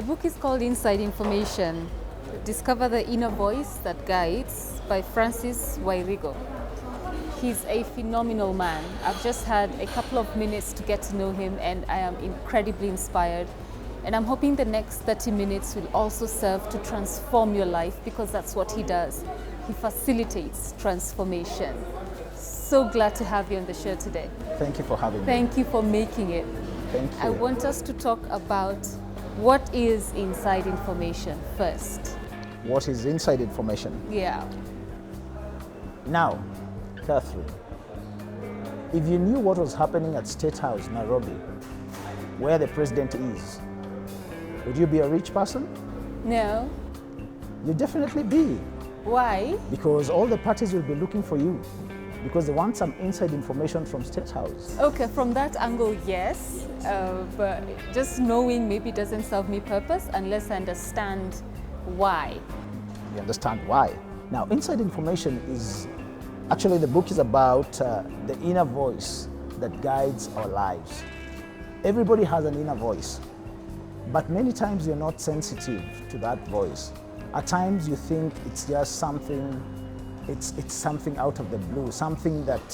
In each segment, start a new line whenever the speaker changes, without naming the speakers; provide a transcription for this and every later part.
The book is called Inside Information, Discover the Inner Voice That Guides by Francis Wairigo. He's a phenomenal man. I've just had a couple of minutes to get to know him and I am incredibly inspired. And I'm hoping the next 30 minutes will also serve to transform your life because that's what he does. He facilitates transformation. So glad to have you on the show today.
Thank you for having me.
Thank you for making it.
Thank you.
I want us to talk about what is inside information first.
What is inside information?
Yeah.
Now, Catherine, if you knew what was happening at State House, Nairobi, where the president is, would you be a rich person?
No.
You'd definitely be.
Why?
Because all the parties will be looking for you because they want some inside information from State House.
Okay, from that angle, yes. But just knowing maybe doesn't serve me purpose unless I understand why.
You understand why? Now, inside information is actually the book is about the inner voice that guides our lives. Everybody has an inner voice, but many times you're not sensitive to that voice. At times you think it's just something, it's something out of the blue, something that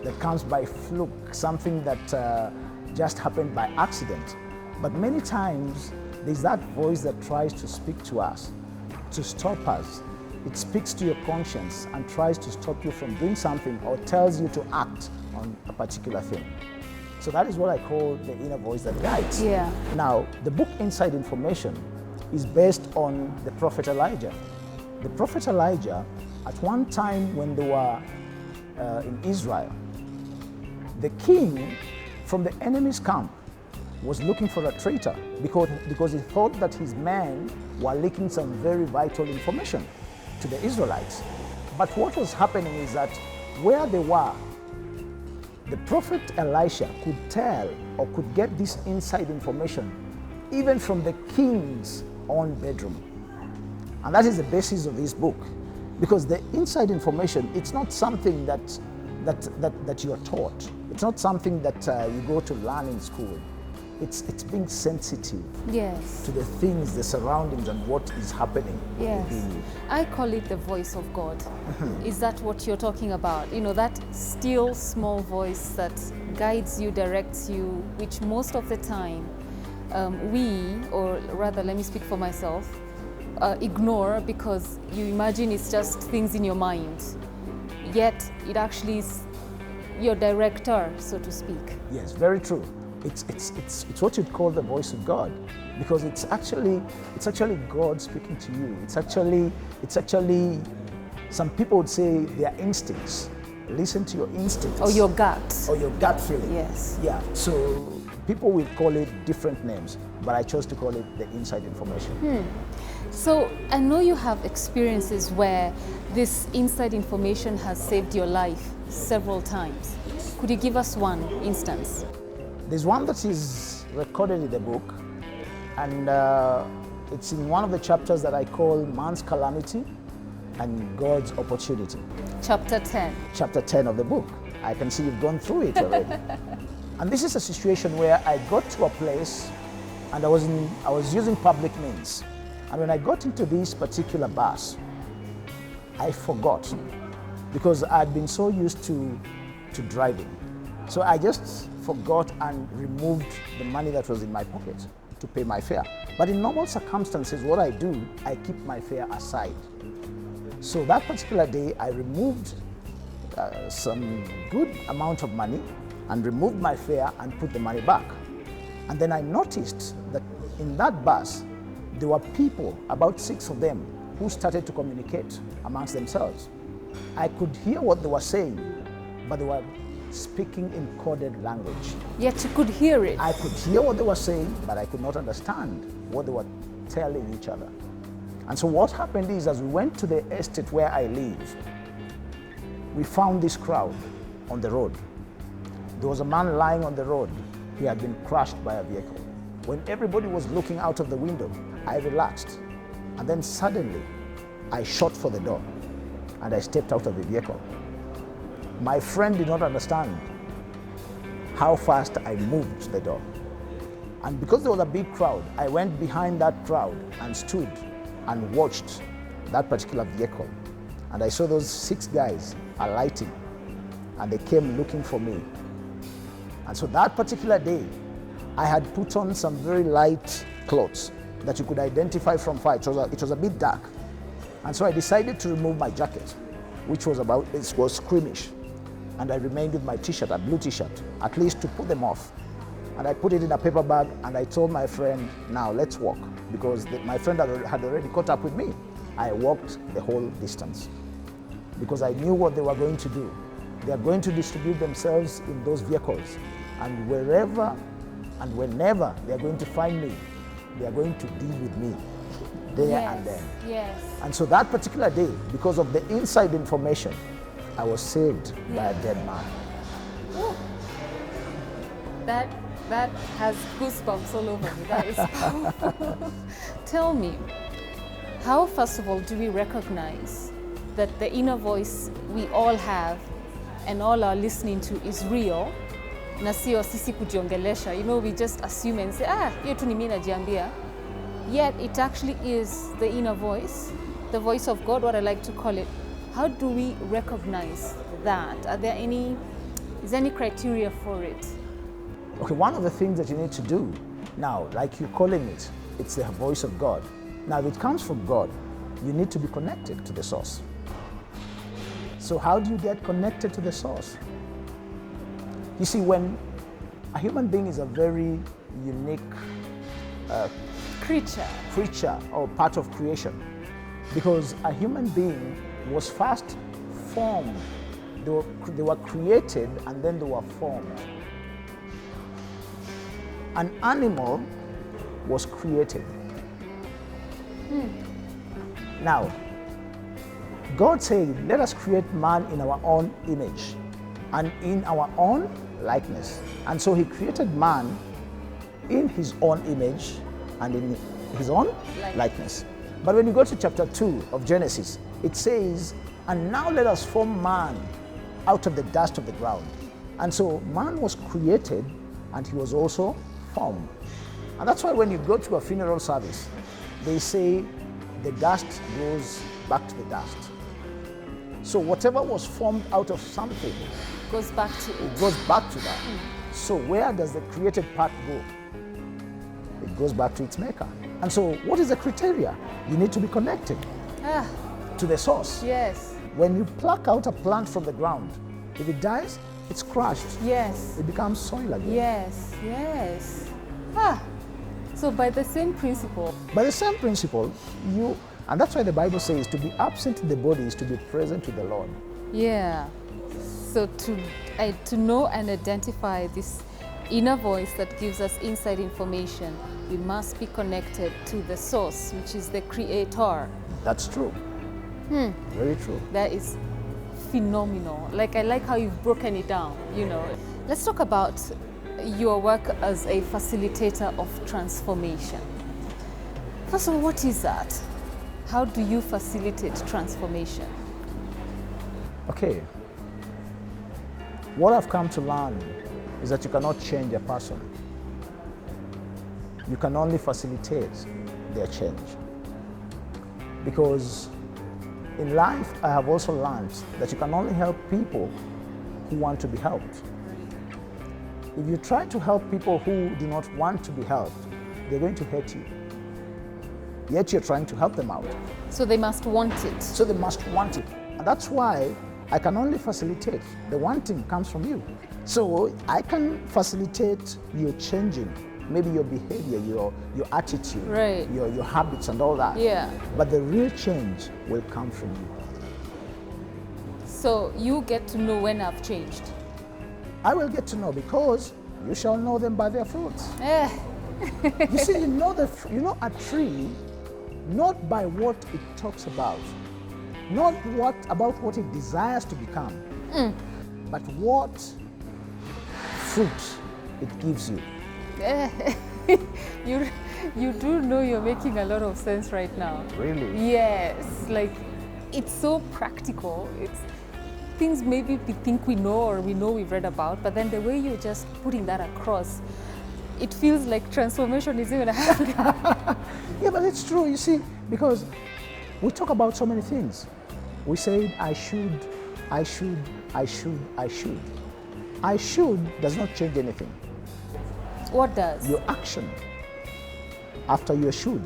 that comes by fluke, something that just happened by accident. But many times there's that voice that tries to speak to us, to stop us. It speaks to your conscience and tries to stop you from doing something or tells you to act on a particular thing. So that is what I call the inner voice that guides.
Yeah.
Now, the book Inside Information is based on the prophet Elijah. The prophet Elijah, at one time when they were in Israel, the king from the enemy's camp was looking for a traitor because he thought that his men were leaking some very vital information to the Israelites. But what was happening is that where they were, the prophet Elisha could tell or could get this inside information even from the king's own bedroom. And that is the basis of this book. Because the inside information, it's not something that you are taught. It's not something that you go to learn in school. It's being sensitive
Yes.
to the things, the surroundings, and what is happening
Yes.
within you.
I call it the voice of God. Is that what you're talking about? You know, that still small voice that guides you, directs you, which most of the time we, or rather let me speak for myself, ignore because you imagine it's just things in your mind. Yet it actually is your director, so to speak.
Yes, very true. It's what you'd call the voice of God, because it's actually God speaking to you. It's actually some people would say their instincts. Listen to your instincts.
Or your gut.
Or your gut feeling.
Yes.
Yeah. So people will call it different names, but I chose to call it the inside information.
So I know you have experiences where this inside information has saved your life several times. Could you give us one instance?
There's one that is recorded in the book, and it's in one of the chapters that I call Man's Calamity and God's Opportunity.
Chapter 10.
Chapter 10 of the book. I can see you've gone through it already. And this is a situation where I got to a place and I was using public means. And when I got into this particular bus, I forgot because I'd been so used to driving. So I just forgot and removed the money that was in my pocket to pay my fare. But in normal circumstances, what I do, I keep my fare aside. So that particular day, I removed some good amount of money and removed my fare and put the money back. And then I noticed that in that bus, there were people, about 6 of them, who started to communicate amongst themselves. I could hear what they were saying, but they were speaking in coded language.
Yet you could hear it.
I could hear what they were saying, but I could not understand what they were telling each other. And so what happened is, as we went to the estate where I live, we found this crowd on the road. There was a man lying on the road. He had been crushed by a vehicle. When everybody was looking out of the window, I relaxed. And then suddenly, I shot for the door and I stepped out of the vehicle. My friend did not understand how fast I moved to the door. And because there was a big crowd, I went behind that crowd and stood and watched that particular vehicle. And I saw those 6 guys alighting, and they came looking for me. And so that particular day, I had put on some very light clothes that you could identify from far. It was a bit dark. And so I decided to remove my jacket, which was squeamish. And I remained with my t-shirt, a blue t-shirt, at least to put them off. And I put it in a paper bag, and I told my friend, now let's walk, because my friend had already caught up with me. I walked the whole distance because I knew what they were going to do. They are going to distribute themselves in those vehicles, and wherever and whenever they are going to find me, they are going to deal with me there and then.
Yes.
And so that particular day, because of the inside information, I was saved by a dead man.
Ooh. That has goosebumps all over me. That is powerful. Tell me, how, first of all, do we recognize that the inner voice we all have and all are listening to is real? Na sio sisi kujiongelesha. You know, we just assume and say, hiyo tu ni mimi najiambia. Yet it actually is the inner voice, the voice of God, what I like to call it. How do we recognize that? Is there any criteria for it?
Okay, one of the things that you need to do now, like you're calling it, it's the voice of God. Now, if it comes from God, you need to be connected to the source. So how do you get connected to the source? You see, when a human being is a very unique creature or part of creation, because a human being was first formed. They were created and then they were formed. An animal was created. Now, God said, let us create man in our own image and in our own likeness. And so he created man in his own image and in his own likeness. But when you go to chapter 2 of Genesis, it says, and now let us form man out of the dust of the ground. And so man was created and he was also formed. And that's why when you go to a funeral service, they say the dust goes back to the dust. So whatever was formed out of something
Goes back to it.
It goes back to that. So where does the created part go? It goes back to its maker. And so what is the criteria? You need to be connected to the source.
Yes.
When you pluck out a plant from the ground, if it dies, it's crushed.
Yes.
It becomes soil again.
Yes, yes. So by the same principle.
By the same principle, and that's why the Bible says to be absent in the body is to be present with the Lord.
Yeah. So to know and identify this inner voice that gives us inside information, we must be connected to the source, which is the creator.
That's true. Very true.
That is phenomenal. Like, I like how you've broken it down, you know. Let's talk about your work as a facilitator of transformation. First of all, what is that? How do you facilitate transformation?
Okay. What I've come to learn is that you cannot change a person. You can only facilitate their change. Because in life, I have also learned that you can only help people who want to be helped. If you try to help people who do not want to be helped, they're going to hate you. Yet you're trying to help them out.
So they must want it.
So they must want it. And that's why I can only facilitate. The wanting comes from you. So I can facilitate your changing, maybe your behavior, your attitude,
right,
your habits and all that.
Yeah.
But the real change will come from you.
So you get to know when I've changed.
I will get to know, because you shall know them by their fruits. You see, you know a tree not by what it talks about, not about what it desires to become, but what fruit it gives you.
You do know you're making a lot of sense right now.
Really?
Yes, like it's so practical. It's things maybe we think we know or we know we've read about, but then the way you're just putting that across, it feels like transformation is even happening.
Yeah, but it's true, you see, because we talk about so many things. We say, I should, I should, I should, I should. I should does not change anything.
What does?
Your action after your should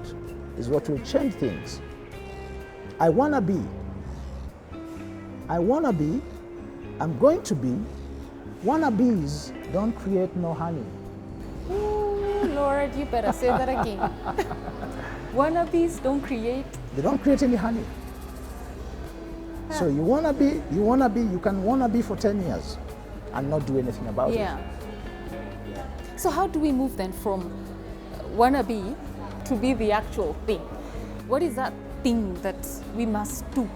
is what will change things. I wanna be. I wanna be. I'm going to be. Wannabes don't create no honey.
Ooh, Lord, you better say that again. Wannabes don't create.
They don't create any honey. So you can wanna be for 10 years and not do anything about
Yeah.
it.
So how do we move then from wannabe to be the actual thing? What is that thing that we must do?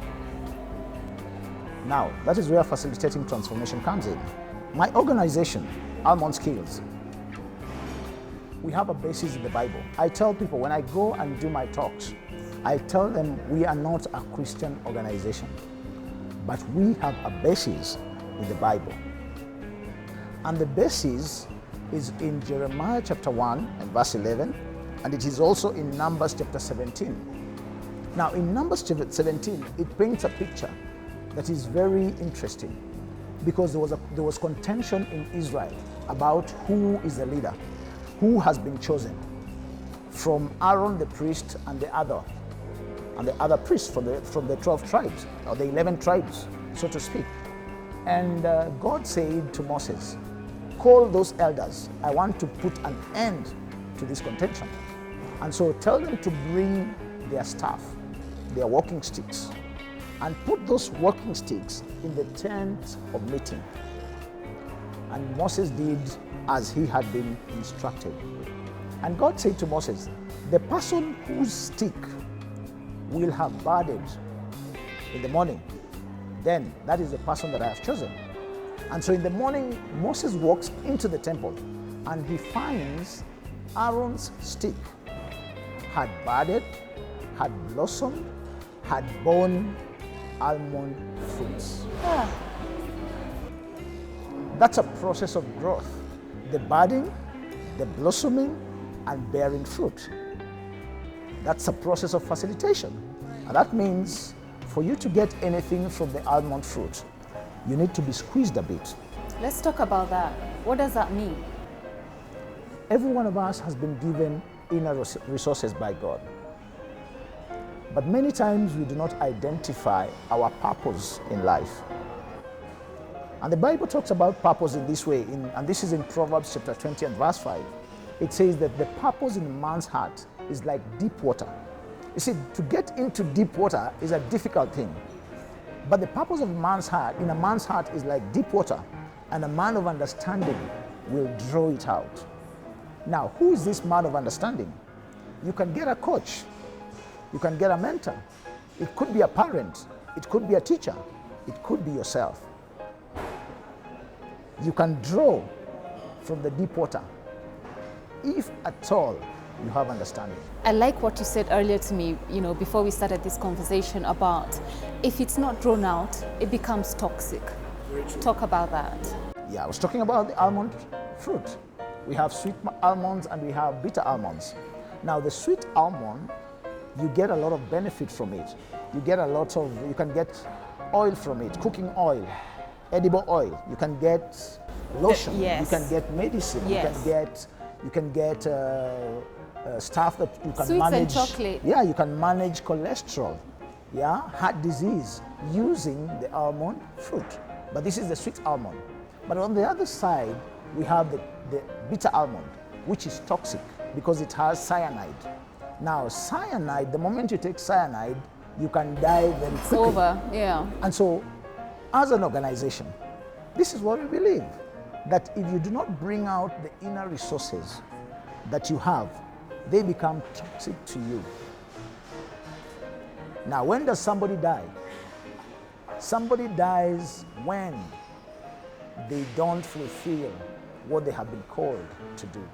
Now, that is where facilitating transformation comes in. My organization, Almond Skills, we have a basis in the Bible. I tell people when I go and do my talks, I tell them we are not a Christian organization, but we have a basis in the Bible. And the basis is in Jeremiah chapter 1 and verse 11, and it is also in Numbers chapter 17. Now, in Numbers chapter 17, it paints a picture that is very interesting because there was contention in Israel about who is the leader, who has been chosen from Aaron the priest and the other priests from the 12 tribes or the 11 tribes, so to speak. And God said to Moses, call those elders. I want to put an end to this contention. And so tell them to bring their staff, their walking sticks, and put those walking sticks in the tent of meeting. And Moses did as he had been instructed. And God said to Moses, the person whose stick will have budded in the morning, then that is the person that I have chosen. And so in the morning, Moses walks into the temple and he finds Aaron's stick had budded, had blossomed, had borne almond fruits. That's a process of growth. The budding, the blossoming, and bearing fruit. That's a process of facilitation. And that means for you to get anything from the almond fruit, you need to be squeezed a bit.
Let's talk about that. What does that mean?
Every one of us has been given inner resources by God. But many times we do not identify our purpose in life. And the Bible talks about purpose in this way, and this is in Proverbs chapter 20 and verse 5. It says that the purpose in man's heart is like deep water. You see, to get into deep water is a difficult thing. But the purpose of man's heart, in a man's heart, is like deep water, and a man of understanding will draw it out. Now, who is this man of understanding? You can get a coach, you can get a mentor. It could be a parent, it could be a teacher, it could be yourself. You can draw from the deep water, if at all you have understanding.
I like what you said earlier to me, before we started this conversation about if it's not drawn out, it becomes toxic. Talk about that.
Yeah, I was talking about the almond fruit. We have sweet almonds and we have bitter almonds. Now the sweet almond, you get a lot of benefit from it. You can get oil from it, cooking oil, edible oil. You can get lotion.
Yes.
You can get medicine.
Yes.
You can get stuff that you can
Sweets
manage.
and chocolate.
Yeah, you can manage cholesterol, heart disease using the almond fruit. But this is the sweet almond. But on the other side, we have the bitter almond, which is toxic because it has cyanide. Now, cyanide, the moment you take cyanide, you can die very quickly.
It's over, yeah.
And so, as an organization, this is what we believe, that if you do not bring out the inner resources that you have, they become toxic to you. Now, when does somebody die? Somebody dies when they don't fulfill what they have been called to do.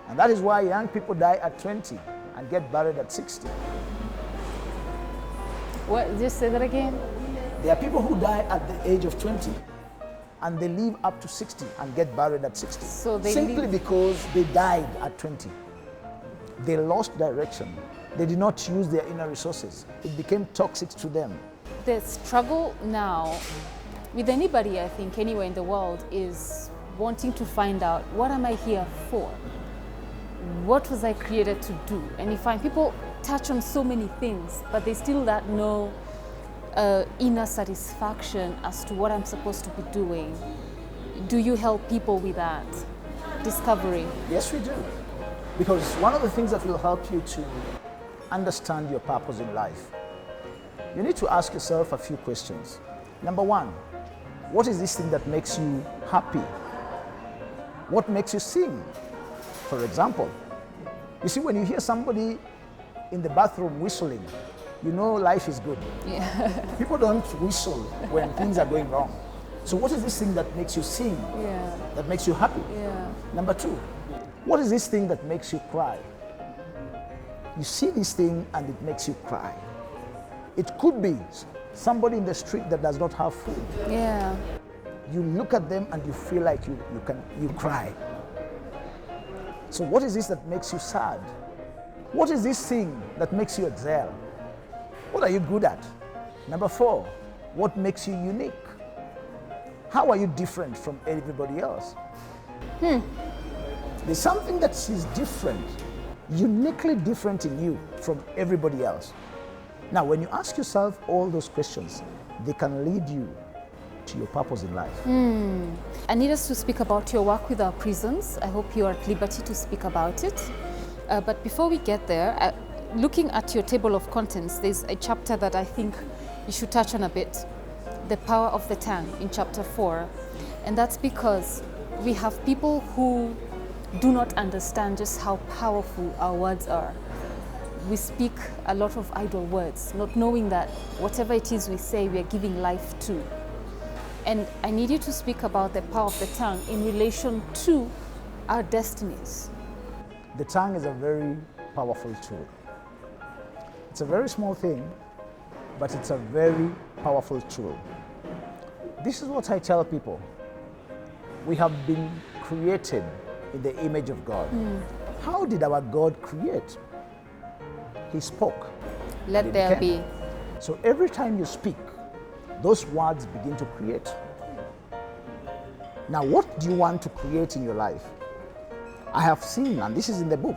And that is why young people die at 20 and get buried at 60.
What? Just say that again.
There are people who die at the age of 20 and they live up to 60 and get buried at 60.
So they
simply because they died at 20. They lost direction. They did not use their inner resources. It became toxic to them.
The struggle now with anybody, I think, anywhere in the world, is wanting to find out, what am I here for? What was I created to do? And you find people touch on so many things, but they still don't know inner satisfaction as to what I'm supposed to be doing. Do you help people with that discovery?
Yes, we do. Because one of the things that will help you to understand your purpose in life, you need to ask yourself a few questions. Number one, what is this thing that makes you happy? What makes you sing? For example, you see, when you hear somebody in the bathroom whistling, you know life is good.
Yeah.
People don't whistle when things are going wrong. So what is this thing that makes you sing?
Yeah.
That makes you happy?
Yeah.
Number two, what is this thing that makes you cry? You see this thing and it makes you cry. It could be somebody in the street that does not have food.
Yeah.
You look at them and you feel like you cry. So what is this that makes you sad? What is this thing that makes you excel? What are you good at? Number four, what makes you unique? How are you different from everybody else? There's something that is different, uniquely different in you from everybody else. Now, when you ask yourself all those questions, they can lead you to your purpose in life.
I need us to speak about your work with our prisons. I hope you are at liberty to speak about it. But before we get there, looking at your table of contents, there's a chapter that I think you should touch on a bit, the power of the tongue in chapter 4. And that's because we have people who do not understand just how powerful our words are. We speak a lot of idle words, not knowing that whatever it is we say, we are giving life to. And I need you to speak about the power of the tongue in relation to our destinies.
The tongue is a very powerful tool. It's a very small thing, but it's a very powerful tool. This is what I tell people. We have been created in the image of God. How did our God create? He spoke.
Let there be.
So every time you speak, those words begin to create. Now, what do you want to create in your life? I have seen, and this is in the book,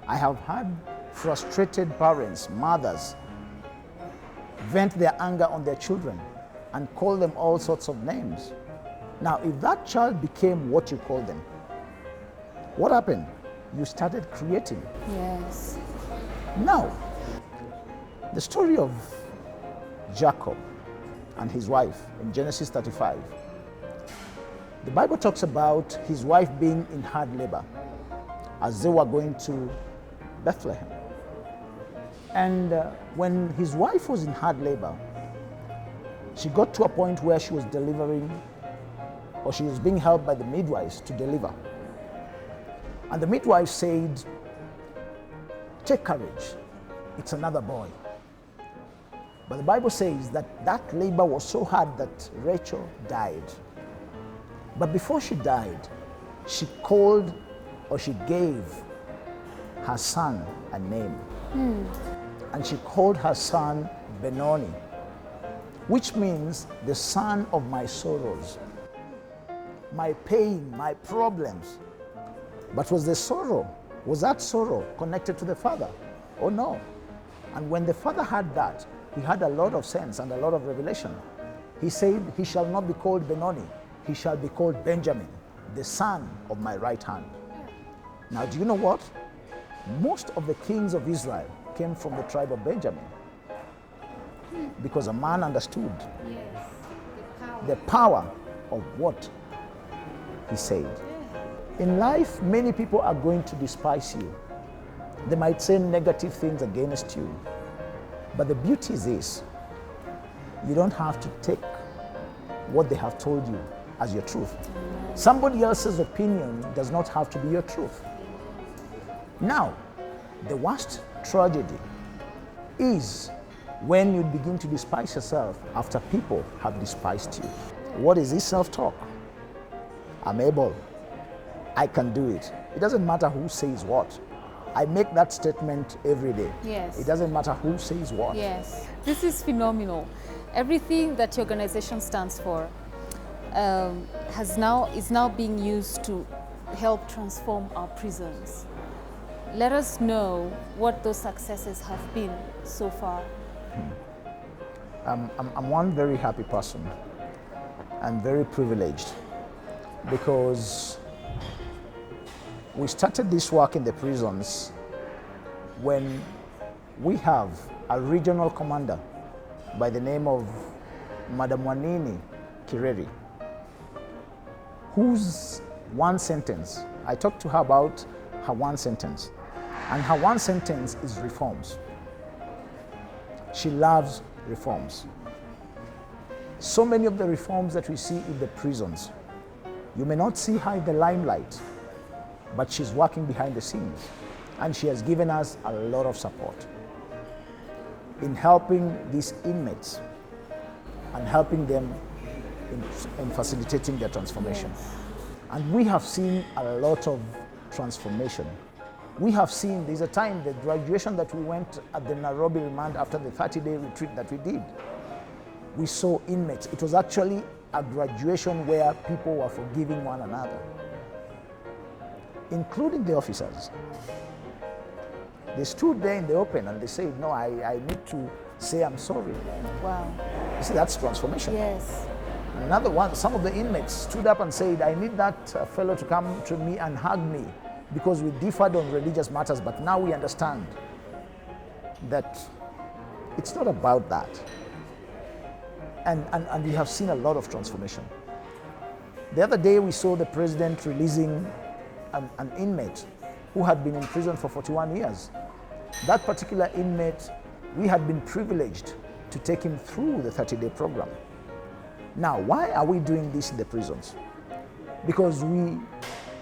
I have had frustrated parents, mothers, vent their anger on their children and call them all sorts of names. Now, if that child became what you call them, what happened? You started creating.
Yes.
Now, the story of Jacob and his wife in Genesis 35. The Bible talks about his wife being in hard labor as they were going to Bethlehem. And when his wife was in hard labor, she got to a point where she was delivering, or she was being helped by the midwives to deliver. And the midwife said, "Take courage, it's another boy." But the Bible says that that labor was so hard that Rachel died. But before she died, she called, or she gave her son a name. And she called her son Benoni, which means the son of my sorrows, my pain, my problems. But was that sorrow connected to the father? Oh no. And when the father had that, he had a lot of sense and a lot of revelation. He said, "He shall not be called Benoni, he shall be called Benjamin, the son of my right hand." Now, do you know what? Most of the kings of Israel came from the tribe of Benjamin, because a man understood the power of what he said. In life, many people are going to despise you. They might say negative things against you. But the beauty is this: you don't have to take what they have told you as your truth. Somebody else's opinion does not have to be your truth. Now, the worst tragedy is when you begin to despise yourself after people have despised you. What is this self-talk? I'm able. I can do it. It doesn't matter who says what. I make that statement every day.
Yes.
It doesn't matter who says what.
Yes. This is phenomenal. Everything that your organization stands for is now being used to help transform our prisons. Let us know what those successes have been so far.
I'm one very happy person and very privileged because we started this work in the prisons when we have a regional commander by the name of Madam Mwangi Kireri, whose one sentence, I talked to her about her one sentence, and her one sentence is reforms. She loves reforms. So many of the reforms that we see in the prisons, you may not see her in the limelight, but she's working behind the scenes, and she has given us a lot of support in helping these inmates and helping them in facilitating their transformation.
Yes.
And we have seen a lot of transformation. We have seen, there's a time, the graduation that we went at the Nairobi remand after the 30-day retreat that we did, we saw inmates. It was actually a graduation where people were forgiving one another, including the officers. They stood there in the open and they said, no, I need to say I'm sorry.
Wow.
You see, that's transformation.
Yes.
Another one, some of the inmates stood up and said, I need that fellow to come to me and hug me because we differed on religious matters, but now we understand that it's not about that. And we have seen a lot of transformation. The other day we saw the president releasing an inmate who had been in prison for 41 years. That particular inmate, we had been privileged to take him through the 30-day program. Now, why are we doing this in the prisons? Because we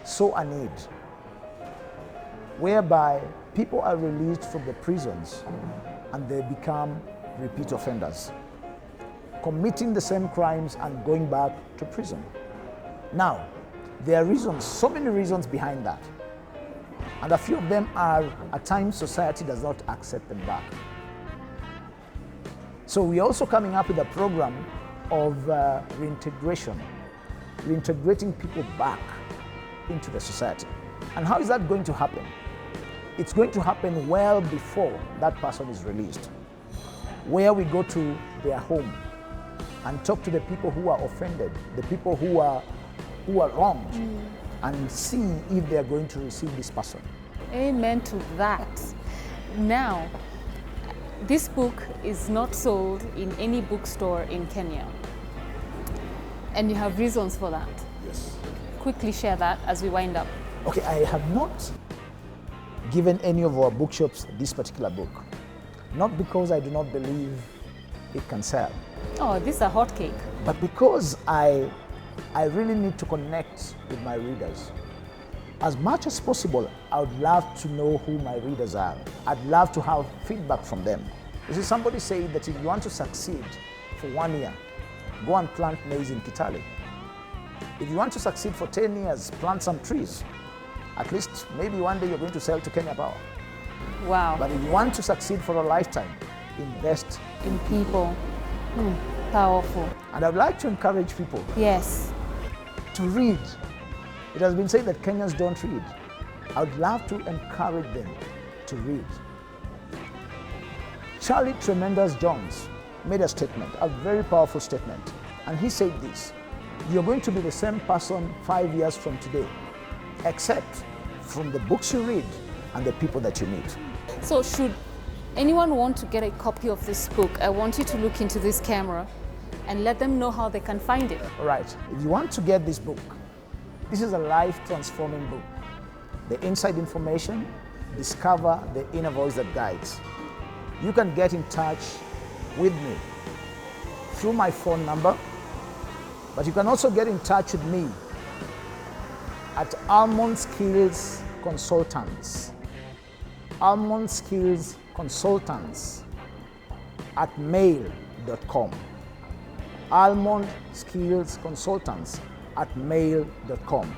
saw a need whereby people are released from the prisons and they become repeat offenders, committing the same crimes and going back to prison. Now, there are reasons, so many reasons behind that. And a few of them are, at times, society does not accept them back. So we're also coming up with a program of reintegration, reintegrating people back into the society. And how is that going to happen? It's going to happen well before that person is released, where we go to their home and talk to the people who are offended, the people who are wronged, and see if they are going to receive this person.
Amen to that. Now, this book is not sold in any bookstore in Kenya. And you have reasons for that.
Yes.
Quickly share that as we wind up.
Okay, I have not given any of our bookshops this particular book. Not because I do not believe it can sell.
Oh, this is a hot cake.
But because I really need to connect with my readers. As much as possible, I would love to know who my readers are. I'd love to have feedback from them. You see, somebody said that if you want to succeed for 1 year, go and plant maize in Kitale. If you want to succeed for 10 years, plant some trees. At least maybe one day you're going to sell to Kenya Power.
Wow.
But if you want to succeed for a lifetime, invest
in people. Powerful.
And I'd like to encourage people
Yes.
to read. It has been said that Kenyans don't read. I would love to encourage them to read. Charlie Tremendous Jones made a statement, a very powerful statement. And he said this: you're going to be the same person 5 years from today, except from the books you read and the people that you meet.
So should anyone want to get a copy of this book, I want you to look into this camera and let them know how they can find it.
All right, if you want to get this book, this is a life-transforming book. The inside information, discover the inner voice that guides. You can get in touch with me through my phone number, but you can also get in touch with me at Almond Skills Consultants. Almond Skills Consultants at mail.com. Almond Skills Consultants francis@mail.com.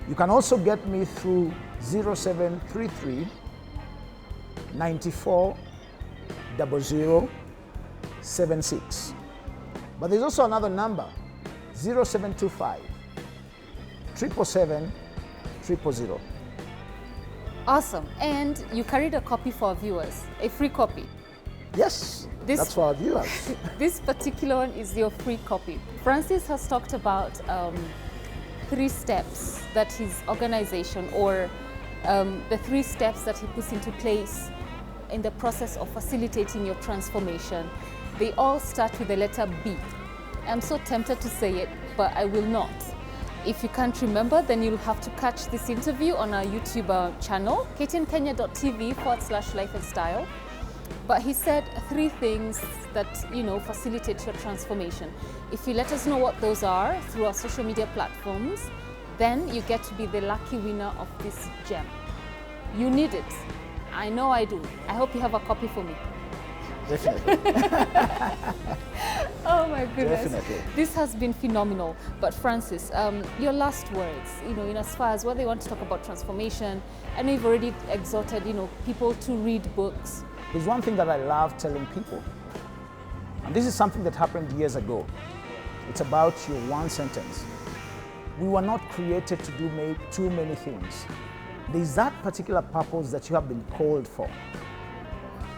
You can also get me through 0733 94 0076. But there's also another number, 0725 777 000.
Awesome. And you carried a copy for our viewers, a free copy.
Yes, that's for our viewers.
This particular one is your free copy. Francis has talked about 3 steps that his organization, or the 3 steps that he puts into place in the process of facilitating your transformation. They all start with the letter B. I'm so tempted to say it, but I will not. If you can't remember, then you'll have to catch this interview on our YouTube channel, ktnkenya.tv/life and style. But he said 3 things that, facilitate your transformation. If you let us know what those are through our social media platforms, then you get to be the lucky winner of this gem. You need it. I know I do. I hope you have a copy for me.
Definitely.
Oh my goodness.
Definitely.
This has been phenomenal. But Francis, your last words, in as far as what they want to talk about transformation. I know you've already exhorted, people to read books.
There's one thing that I love telling people, and this is something that happened years ago. It's about your one sentence. We were not created to do too many things. There's that particular purpose that you have been called for.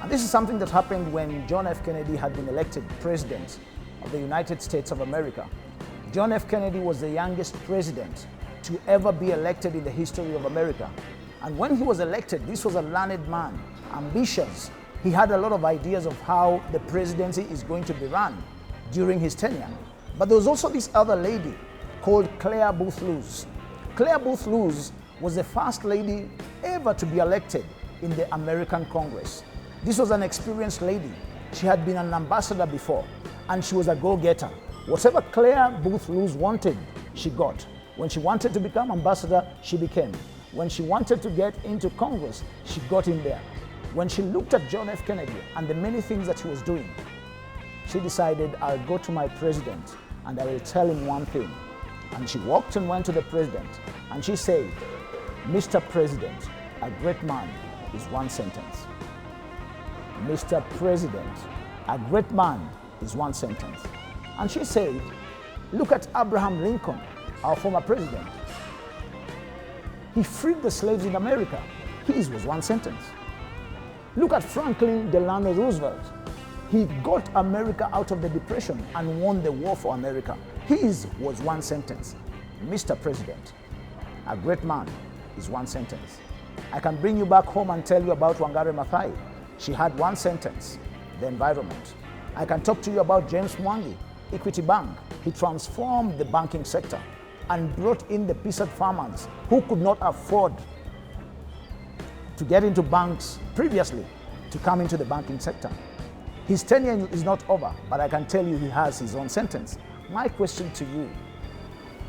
And this is something that happened when John F. Kennedy had been elected president of the United States of America. John F. Kennedy was the youngest president to ever be elected in the history of America. And when he was elected, this was a learned man, ambitious. He had a lot of ideas of how the presidency is going to be run during his tenure. But there was also this other lady called Claire Booth Lewis. Claire Booth Lewis was the first lady ever to be elected in the American Congress. This was an experienced lady. She had been an ambassador before, and she was a go-getter. Whatever Claire Booth Lewis wanted, she got. When she wanted to become ambassador, she became. When she wanted to get into Congress, she got in there. When she looked at John F. Kennedy and the many things that he was doing, she decided, I'll go to my president and I will tell him one thing. And she walked and went to the president and she said, Mr. President, a great man is one sentence. Mr. President, a great man is one sentence. And she said, look at Abraham Lincoln, our former president. He freed the slaves in America. His was one sentence. Look at Franklin Delano Roosevelt. He got America out of the Depression and won the war for America. His was one sentence. Mr. President, a great man is one sentence. I can bring you back home and tell you about Wangari Maathai. She had one sentence, the environment. I can talk to you about James Mwangi, Equity Bank. He transformed the banking sector and brought in the peasant farmers who could not afford to get into banks previously to come into the banking sector. His tenure is not over, but I can tell you he has his own sentence. My question to you,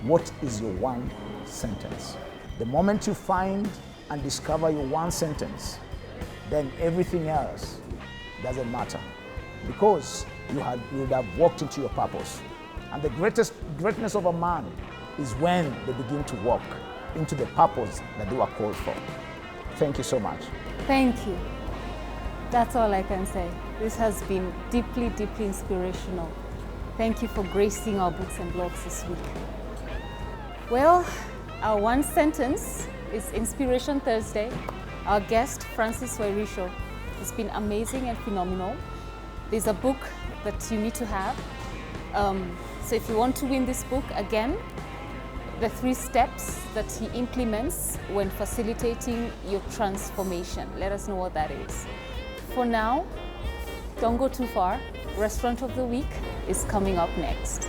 what is your one sentence? The moment you find and discover your one sentence, then everything else doesn't matter, because you would have walked into your purpose. And the greatness of a man is when they begin to walk into the purpose that they were called for. Thank you so much.
Thank you. That's all I can say. This has been deeply, deeply inspirational. Thank you for gracing our books and blogs this week. Well, our one sentence is Inspiration Thursday. Our guest, Francis Wairisho, has been amazing and phenomenal. There's a book that you need to have. So if you want to win this book, again, the 3 steps that he implements when facilitating your transformation. Let us know what that is. For now, don't go too far. Restaurant of the Week is coming up next.